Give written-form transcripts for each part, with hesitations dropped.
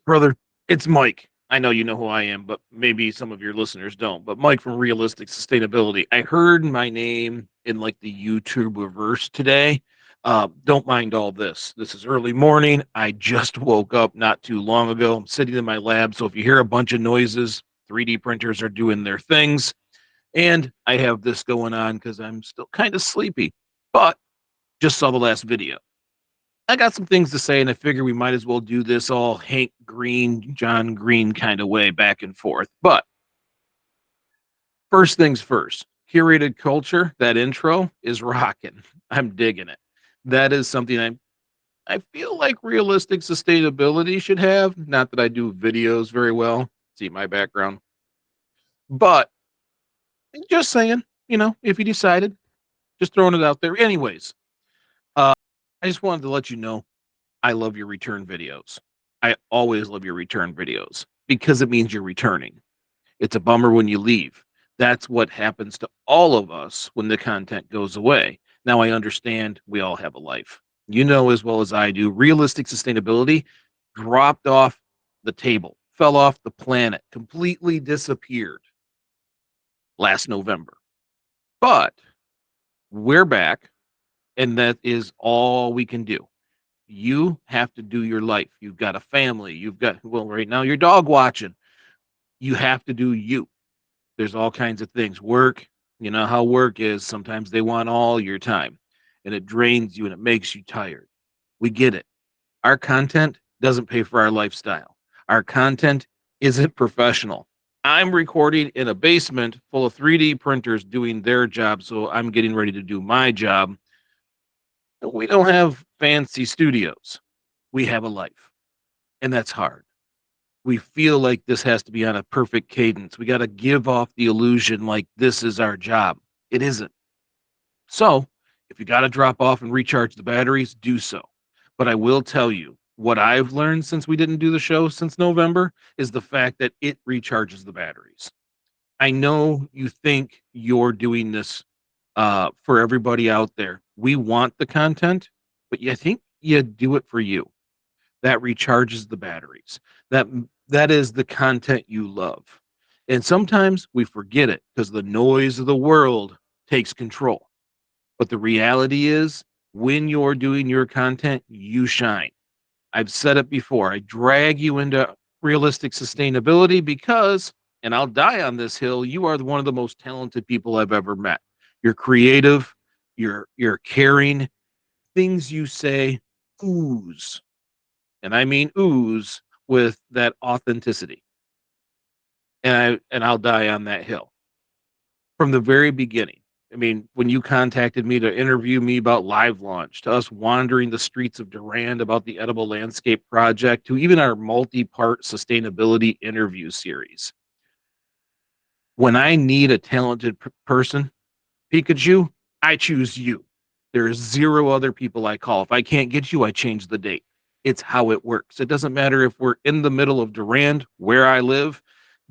Brother, it's Mike. I know you know who I am, but maybe some of your listeners don't. But Mike from Realistic Sustainability. I heard my name in like the YouTube reverse today. Don't mind all this. This is early morning. I just woke up not too long ago. I'm sitting in my lab. So if you hear a bunch of noises, 3D printers are doing their things. And I have this going on because I'm still kind of sleepy, but just saw the last video. I got some things to say, and I figure we might as well do this all Hank Green, John Green kind of way back and forth. But first things first, curated culture, that intro is rocking. I'm digging it. That is something I feel like realistic sustainability should have. Not that I do videos very well. See my background. But just saying, if you decided, just throwing it out there. Anyways, uh, I just wanted to let you know I love your return videos. I always love your return videos because it means you're returning. It's a bummer when you leave. That's what happens to all of us when the content goes away. Now, I understand we all have a life. You know as well as I do, realistic sustainability dropped off the table, fell off the planet, completely disappeared last November. But we're back, and that is all we can do. You have to do your life. You've got a family. You've got, well, right now you're dog watching. You have to do you. There's all kinds of things. Work, you know how work is. Sometimes they want all your time and it drains you and it makes you tired. We get it. Our content doesn't pay for our lifestyle. Our content isn't professional. I'm recording in a basement full of 3D printers doing their job. So I'm getting ready to do my job. We don't have fancy studios. We have a life, and that's hard. We feel like this has to be on a perfect cadence. We got to give off the illusion like this is our job. It isn't. So, if you got to drop off and recharge the batteries, do so. But I will tell you what I've learned since we didn't do the show since November is the fact that it recharges the batteries. I know you think you're doing this for everybody out there. We want the content, but you think you do it for you. That recharges the batteries. That that is the content you love. And sometimes we forget it because the noise of the world takes control. But the reality is when you're doing your content, you shine. I've said it before. I drag you into realistic sustainability because, and I'll die on this hill, you are one of the most talented people I've ever met. You're creative, you're caring, things you say ooze, and I mean ooze with that authenticity. And I'll die on that hill from the very beginning. I mean, when you contacted me to interview me about Live Launch, to us wandering the streets of Durand about the Edible Landscape Project, to even our multi-part sustainability interview series. When I need a talented person, Pikachu, I choose you. There's zero other people I call. If I can't get you, I change the date. It's how it works. It doesn't matter if we're in the middle of Durand, where I live,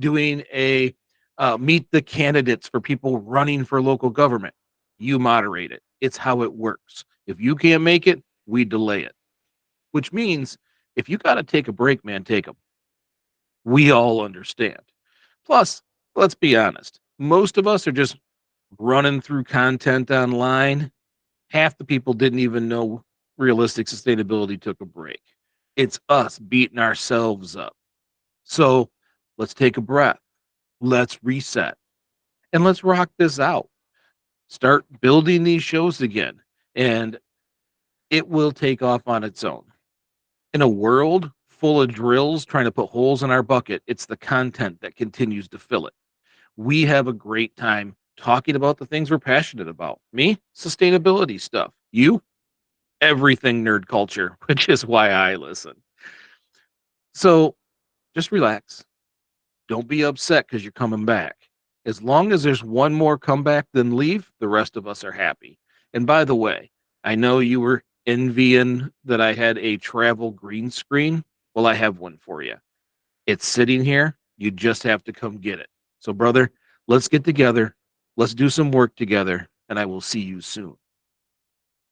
doing a meet the candidates for people running for local government. You moderate it. It's how it works. If you can't make it, we delay it, which means if you got to take a break, man, take them. We all understand. Plus, let's be honest, most of us are just running through content online. Half the people didn't even know realistic sustainability took a break. It's us beating ourselves up. So let's take a breath. Let's reset and let's rock this out. Start building these shows again, and it will take off on its own. In a world full of drills trying to put holes in our bucket, it's the content that continues to fill it. We have a great time talking about the things we're passionate about. Me, sustainability stuff. You, everything nerd culture, which is why I listen. So just relax. Don't be upset because you're coming back. As long as there's one more comeback than leave, the rest of us are happy. And by the way, I know you were envying that I had a travel green screen. Well, I have one for you. It's sitting here. You just have to come get it. So, brother, let's get together. Let's do some work together, and I will see you soon.